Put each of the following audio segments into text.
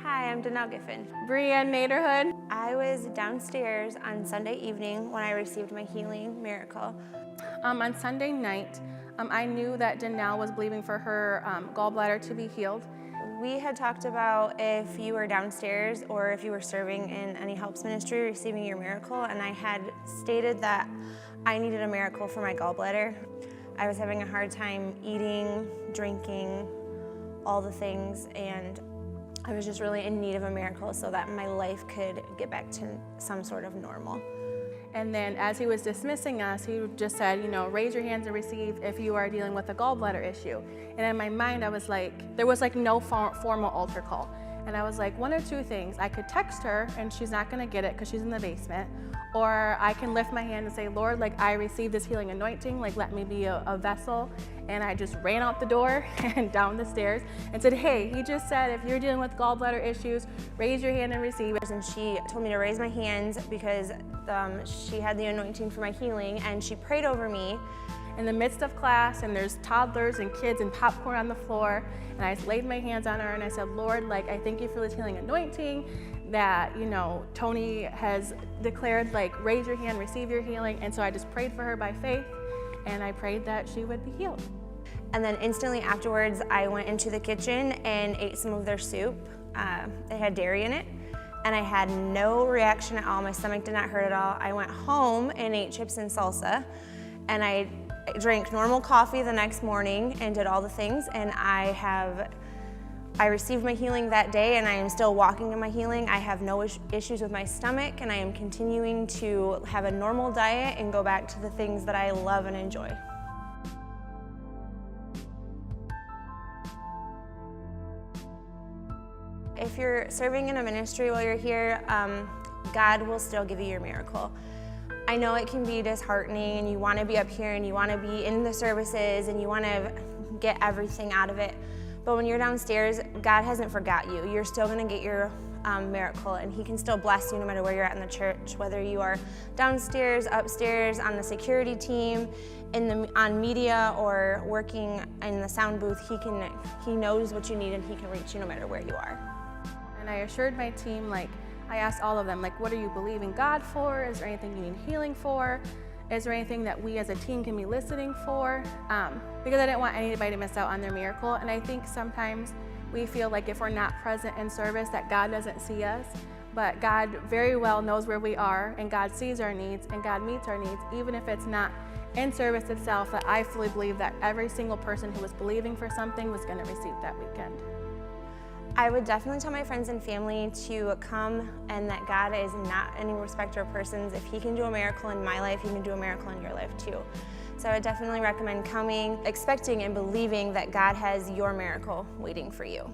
Hi, I'm Danelle Giffen. Brienne Naderhood. I was downstairs on Sunday evening when I received my healing miracle. On Sunday night, I knew that Danelle was believing for her gallbladder to be healed. We had talked about if you were downstairs or if you were serving in any helps ministry receiving your miracle, and I had stated that I needed a miracle for my gallbladder. I was having a hard time eating, drinking, all the things, and I was just really in need of a miracle so that my life could get back to some sort of normal. And then as he was dismissing us, he just said, raise your hands and receive if you are dealing with a gallbladder issue. And in my mind, I was like, there was like no formal altar call. And I was like, one of two things. I could text her and she's not gonna get it because she's in the basement. Or I can lift my hand and say, Lord, I received this healing anointing, let me be a vessel. And I just ran out the door and down the stairs and said, hey, he just said, if you're dealing with gallbladder issues, raise your hand and receive it. And she told me to raise my hands because she had the anointing for my healing, and she prayed over me. In the midst of class, and there's toddlers and kids and popcorn on the floor, and I just laid my hands on her and I said, Lord, I thank you for this healing anointing that, Tony has declared, raise your hand, receive your healing. And so I just prayed for her by faith, and I prayed that she would be healed. And then instantly afterwards, I went into the kitchen and ate some of their soup. It had dairy in it, and I had no reaction at all. My stomach did not hurt at all. I went home and ate chips and salsa, and I drank normal coffee the next morning and did all the things, and I received my healing that day, and I am still walking in my healing. I have no issues with my stomach, and I am continuing to have a normal diet and go back to the things that I love and enjoy. If you're serving in a ministry while you're here, God will still give you your miracle. I know it can be disheartening, and you want to be up here and you want to be in the services and you want to get everything out of it. But when you're downstairs, God hasn't forgot you. You're still going to get your miracle, and He can still bless you no matter where you're at in the church, whether you are downstairs, upstairs, on the security team, on media, or working in the sound booth. He knows what you need, and He can reach you no matter where you are. And I assured my team, I asked all of them, what are you believing God for? Is there anything you need healing for? Is there anything that we as a team can be listening for? Because I didn't want anybody to miss out on their miracle. And I think sometimes we feel like if we're not present in service that God doesn't see us, but God very well knows where we are, and God sees our needs, and God meets our needs, even if it's not in service itself. That I fully believe that every single person who was believing for something was going to receive that weekend. I would definitely tell my friends and family to come, and that God is not any respecter of persons. If He can do a miracle in my life, He can do a miracle in your life too. So I would definitely recommend coming, expecting and believing that God has your miracle waiting for you.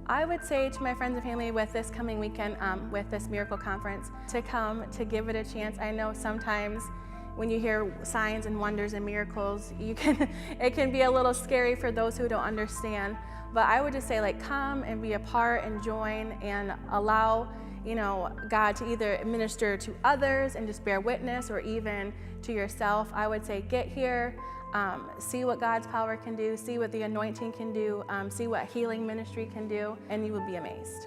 I would say to my friends and family with this coming weekend, with this miracle conference, to come, to give it a chance. I know sometimes when you hear signs and wonders and miracles, it can be a little scary for those who don't understand. But I would just say, come and be a part and join and allow, God to either minister to others and just bear witness, or even to yourself. I would say get here, see what God's power can do, see what the anointing can do, see what healing ministry can do, and you will be amazed.